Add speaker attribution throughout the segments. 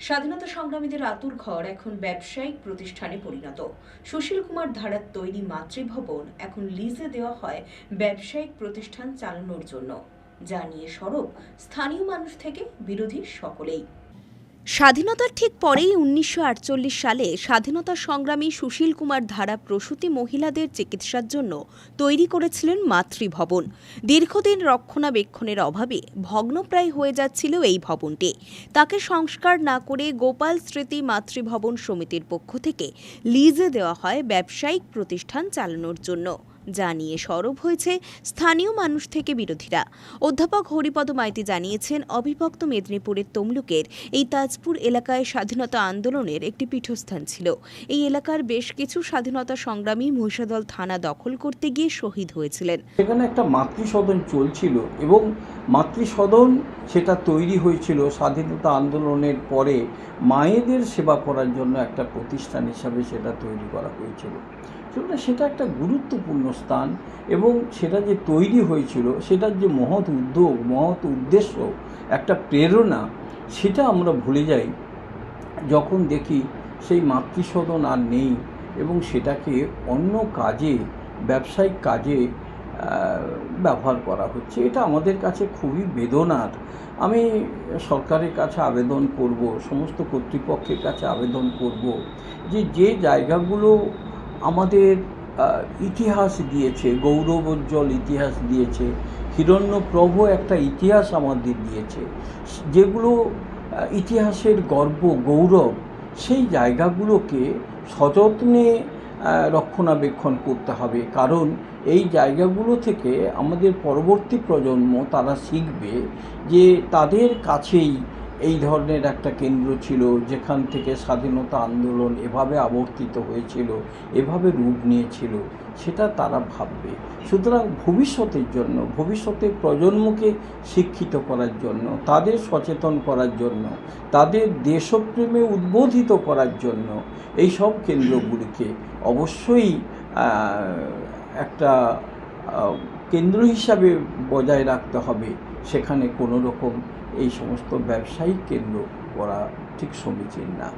Speaker 1: স্বাধীনতা সংগ্রামীদের আতুর ঘর এখন ব্যবসায়িক প্রতিষ্ঠানে পরিণত। সুশীল কুমার ধারার তৈরি মাতৃভবন এখন লিজে দেওয়া হয় ব্যবসায়িক প্রতিষ্ঠান চালানোর জন্য, যা নিয়ে সরব স্থানীয় মানুষ থেকে বিরোধী সকলেই। স্বাধীনতার ঠিক পরেই 1948 সালে স্বাধীনতা সংগ্রামী সুশীল কুমার ধারা প্রসূতি মহিলাদের চিকিৎসার জন্য তৈরি করেছিলেন মাতৃভবন। দীর্ঘদিন রক্ষণাবেক্ষণের অভাবে ভগ্নপ্রায় হয়ে যাচ্ছিল এই ভবনটি। তাকে সংস্কার না করে গোপাল স্মৃতি মাতৃভবন সমিতির পক্ষ থেকে লিজে দেওয়া হয় ব্যবসায়িক প্রতিষ্ঠান চালানোর জন্য, যা নিয়ে সরব হয়েছে স্থানীয় মানুষ থেকে বিরোধীরা। অধ্যাপক হরিপদ মাইতি জানিয়েছেন, অবিভক্ত মেদিনীপুরের তমলুকের এই তাজপুর এলাকায় স্বাধীনতা আন্দোলনের একটি পীঠস্থান ছিল। এই এলাকার বেশ কিছু স্বাধীনতা সংগ্রামী মহিষাদল থানা দখল করতে গিয়ে শহীদ হয়েছিলেন।
Speaker 2: সেখানে একটা মাতৃসদন চলছিল এবং মাতৃসদন সেটা তৈরি হয়েছিল স্বাধীনতা আন্দোলনের পরে মায়েদের সেবা করার জন্য একটা প্রতিষ্ঠান হিসাবে সেটা তৈরি করা হয়েছিল। সেটা একটা গুরুত্বপূর্ণ স্থান এবং সেটা যে তৈরি হয়েছিল সেটার যে মহৎ উদ্যোগ, মহৎ উদ্দেশ্য, একটা প্রেরণা, সেটা আমরা ভুলে যাই যখন দেখি সেই মাতৃসদন আর নেই এবং সেটাকে অন্য কাজে, ব্যবসায়িক কাজে ব্যবহার করা হচ্ছে। এটা আমাদের কাছে খুবই বেদনার। আমি সরকারের কাছে আবেদন করব, সমস্ত কর্তৃপক্ষের কাছে আবেদন করব যে জায়গাগুলো আমাদের ইতিহাস দিয়েছে, গৌরবোজ্জ্বল ইতিহাস দিয়েছে, হিরণ্যপ্রভ একটা ইতিহাস আমাদের দিয়েছে, যেগুলো ইতিহাসের গর্ব, গৌরব, সেই জায়গাগুলোকে সযত্নে রক্ষণাবেক্ষণ করতে হবে। কারণ এই জায়গাগুলো থেকে আমাদের পরবর্তী প্রজন্ম তারা শিখবে যে তাদের কাছেই এই ধরনের একটা কেন্দ্র ছিল, যেখান থেকে স্বাধীনতা আন্দোলন এভাবে আবর্তিত হয়েছিল, এভাবে রূপ নিয়েছিল, সেটা তারা ভাববে। সুতরাং ভবিষ্যতের জন্য, ভবিষ্যতের প্রজন্মকে শিক্ষিত করার জন্য, তাদের সচেতন করার জন্য, তাদের দেশপ্রেমে উদ্বোধিত করার জন্য এই সব কেন্দ্রগুলিকে অবশ্যই একটা কেন্দ্র হিসাবে বজায় রাখতে হবে। সেখানে কোনো রকম এই সমস্ত ব্যবসায়িক কেন্দ্র করা ঠিক সমীচীন না।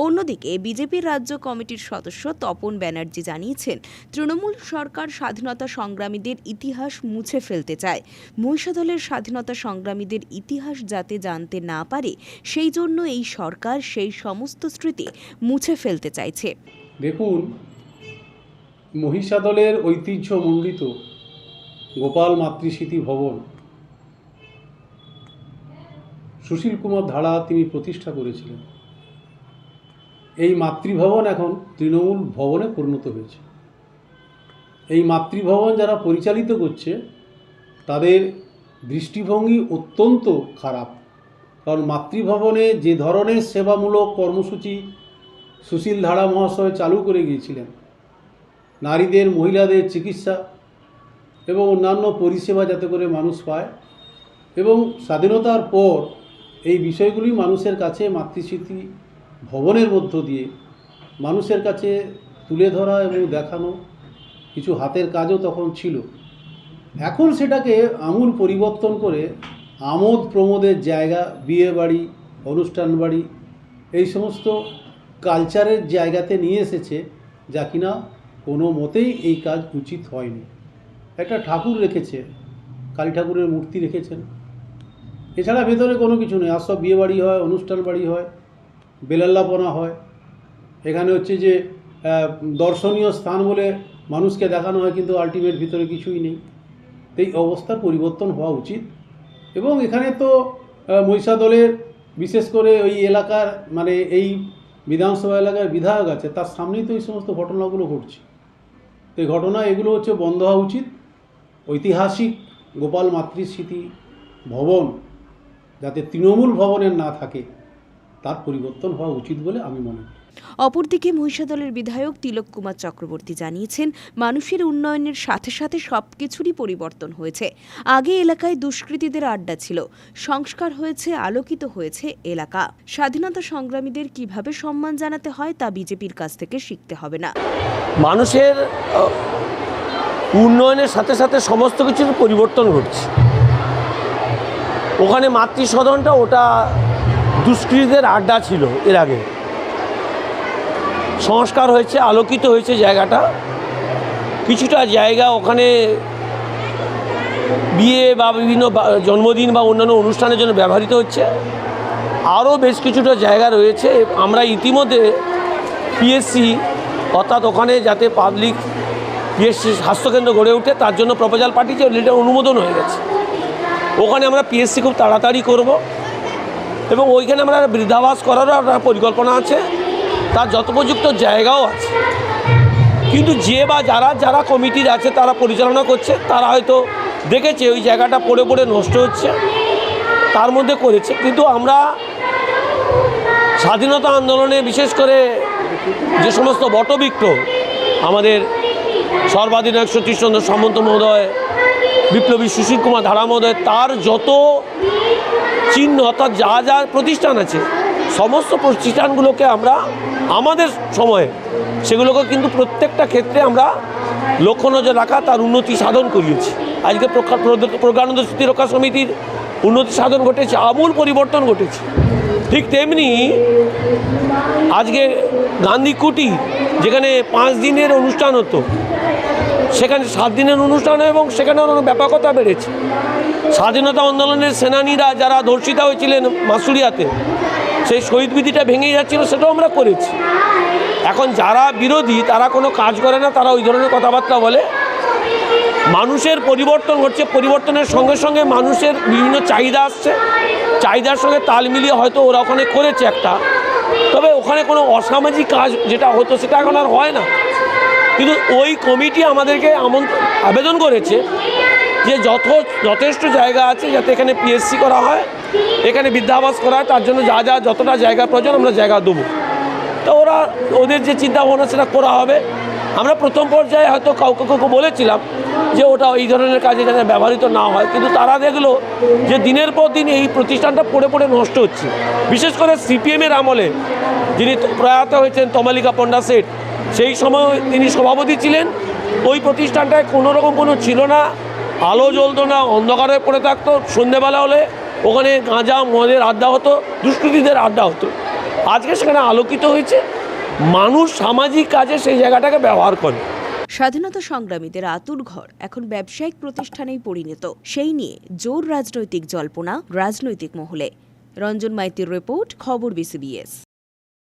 Speaker 1: অন্যদিকে বিজেপির রাজ্য কমিটির সদস্য তপন ব্যানার্জি জানিয়েছেন, তৃণমূল সরকার স্বাধীনতা সংগ্রামীদের ইতিহাস মুছে ফেলতে চায়। মহিষাদলের স্বাধীনতা সংগ্রামীদের ইতিহাস যাতে জানতে না পারে, সেই জন্য এই সরকার সেই সমস্ত স্মৃতি মুছে ফেলতে চাইছে।
Speaker 3: দেখুন, মহিষাদলের ঐতিহ্যমণ্ডিত গোপাল মাতৃস্মৃতি ভবন সুশীল কুমার ধারা তিনি প্রতিষ্ঠা করেছিলেন। এই মাতৃভবন এখন তৃণমূল ভবনে পরিণত হয়েছে। এই মাতৃভবন যারা পরিচালিত করছে তাদের দৃষ্টিভঙ্গি অত্যন্ত খারাপ। কারণ মাতৃভবনে যে ধরনের সেবামূলক কর্মসূচি সুশীল ধারা মহাশয় চালু করে গিয়েছিলেন, নারীদের, মহিলাদের চিকিৎসা এবং অন্যান্য পরিষেবা যাতে করে মানুষ পায়, এবং স্বাধীনতার পর এই বিষয়গুলি মানুষের কাছে মাতৃস্মৃতি ভবনের মধ্য দিয়ে মানুষের কাছে তুলে ধরা এবং দেখানো, কিছু হাতের কাজও তখন ছিল। এখন সেটাকে আমূল পরিবর্তন করে আমোদ প্রমোদের জায়গা, বিয়ে বাড়ি, অনুষ্ঠান বাড়ি, এই সমস্ত কালচারের জায়গাতে নিয়ে এসেছে, যা কিনা কোনো মতেই এই কাজ উচিত হয়নি। একটা ঠাকুর রেখেছে, কালী ঠাকুরের মূর্তি রেখেছেন, এছাড়া ভেতরে কোনো কিছু নেই। আর সব বিয়ে বাড়ি হয়, অনুষ্ঠান বাড়ি হয়, বেলাল্লাপনা হয়। এখানে হচ্ছে যে দর্শনীয় স্থান বলে মানুষকে দেখানো হয়, কিন্তু আলটিমেট ভিতরে কিছুই নেই। এই অবস্থার পরিবর্তন হওয়া উচিত। এবং এখানে তো মহিষাদলের বিশেষ করে ওই এলাকার, মানে এই বিধানসভা এলাকার বিধায়ক আছে, তার সামনেই তো এই সমস্ত ঘটনাগুলো ঘটছে। তো এই ঘটনা, এগুলো হচ্ছে বন্ধ হওয়া উচিত। ঐতিহাসিক গোপাল মাতৃস্মৃতি ভবন যাতে তৃণমূল ভবনের না থাকে, তার পরিবর্তন হওয়া উচিত বলে আমি মনে করি।
Speaker 1: অপরদিকে মহিষাদলের বিধায়ক তিলক কুমার চক্রবর্তী জানিয়েছেন, মানুষের উন্নয়নের সাথে সাথে সবকিছুরই পরিবর্তন হয়েছে। আগে এলাকায় দুষ্কৃতীদের আড্ডা ছিল, সংস্কার হয়েছে, আলোকিত হয়েছে এলাকা। স্বাধীনতা সংগ্রামীদের কিভাবে সম্মান জানাতে হয় তা বিজেপির কাছ থেকে শিখতে হবে না।
Speaker 4: মানুষের উন্নয়নের সাথে সাথে সমস্ত কিছুর পরিবর্তন ঘটছে। ওখানে মাতৃসদনটা ওটা দুষ্কৃতীদের আড্ডা ছিল এর আগে। সংস্কার হয়েছে, আলোকিত হয়েছে জায়গাটা। কিছুটা জায়গা ওখানে বিয়ে বা বিভিন্ন জন্মদিন বা অন্যান্য অনুষ্ঠানের জন্য ব্যবহৃত হচ্ছে। আরও বেশ কিছুটা জায়গা রয়েছে। আমরা ইতিমধ্যে পিএসসি অর্থাৎ ওখানে যাতে পাবলিক পিএসসি স্বাস্থ্যকেন্দ্র গড়ে ওঠে তার জন্য প্রপোজাল পাঠিয়েছে, এটা অনুমোদন হয়ে গেছে। ওখানে আমরা পিএসসি খুব তাড়াতাড়ি করব এবং ওইখানে আমরা বৃদ্ধাবাস করারও একটা পরিকল্পনা আছে, তার যথোপযুক্ত জায়গাও আছে। কিন্তু যে বা যারা কমিটির আছে তারা পরিচালনা করছে, তারা হয়তো দেখেছে ওই জায়গাটা পড়ে পড়ে নষ্ট হচ্ছে, তার মধ্যে করেছে। কিন্তু আমরা স্বাধীনতা আন্দোলনে বিশেষ করে যে সমস্ত বটবৃক্ষ আমাদের সর্বাধিনায়ক সতীশচন্দ্র সামন্ত মহোদয়, বিপ্লবী সুশীল কুমার ধারা মহোদয়, তার যত চিহ্ন অর্থাৎ যা প্রতিষ্ঠান আছে সমস্ত প্রতিষ্ঠানগুলোকে আমরা আমাদের সময়ে সেগুলোকে কিন্তু প্রত্যেকটা ক্ষেত্রে আমরা লক্ষ্য নজর রাখা, তার উন্নতি সাধন করিয়েছি। আজকে প্রজ্ঞানন্দ স্মৃতি রক্ষা সমিতির উন্নতি সাধন ঘটেছে, আমূল পরিবর্তন ঘটেছে। ঠিক তেমনি আজকে গান্ধী কুটির, যেখানে 5 দিনের অনুষ্ঠান হতো, সেখানে 7 দিনের অনুষ্ঠান এবং সেখানে ব্যাপকতা বেড়েছে। স্বাধীনতা আন্দোলনের সেনানীরা যারা ধর্ষিতা হয়েছিলেন মাসুরিয়াতে, সেই শহীদ বিধিটা ভেঙে যাচ্ছিল, সেটাও আমরা করেছি। এখন যারা বিরোধী তারা কোনো কাজ করে না, তারা ওই ধরনের কথাবার্তা বলে। মানুষের পরিবর্তন ঘটছে, পরিবর্তনের সঙ্গে সঙ্গে মানুষের বিভিন্ন চাহিদা আসছে, চাহিদার সঙ্গে তাল মিলিয়ে হয়তো ওরা ওখানে করেছে একটা, তবে ওখানে কোনো অসামাজিক কাজ যেটা হতো সেটা এখন আর হয় না। কিন্তু ওই কমিটি আমাদেরকে আবেদন করেছে যে যথেষ্ট জায়গা আছে যাতে এখানে পিএসসি করা হয়, এখানে বৃদ্ধাবাস করা হয়, তার জন্য যতটা জায়গা প্রয়োজন আমরা জায়গা দেবো। তো ওদের যে চিন্তা ভাবনা সেটা করা হবে। আমরা প্রথম পর্যায়ে হয়তো কাউকে বলেছিলাম যে ওটা এই ধরনের কাজে যাতে ব্যবহৃত না হয়, কিন্তু তারা দেখলো যে দিনের পর দিন এই প্রতিষ্ঠানটা পড়ে পড়ে নষ্ট হচ্ছে। বিশেষ করে সিপিএমের আমলে যিনি প্রয়াত হয়েছেন তমালিকা পণ্ডা সেট, সেই সময় তিনি সভাপতি ছিলেন। ওই প্রতিষ্ঠানটায় কোনোরকম কোনো ছিল না, আলো জ্বলতো না, অন্ধকারে পড়ে থাকতো। সন্ধ্যেবেলা হলে ওখানে গাঁজা মদের আড্ডা হতো, দুষ্কৃতীদের আড্ডা হতো। আজকে সেখানে আলোকিত হয়েছে, মানুষ সামাজিক কাজে সেই জায়গাটাকে ব্যবহার করে।
Speaker 1: স্বাধীনতা সংগ্রামীদের আতুরঘর এখন ব্যবসায়িক প্রতিষ্ঠানেই পরিণত, সেই নিয়ে জোর রাজনৈতিক জল্পনা রাজনৈতিক মহলে। রঞ্জন মাইতির রিপোর্ট, খবর বিসিবিএস।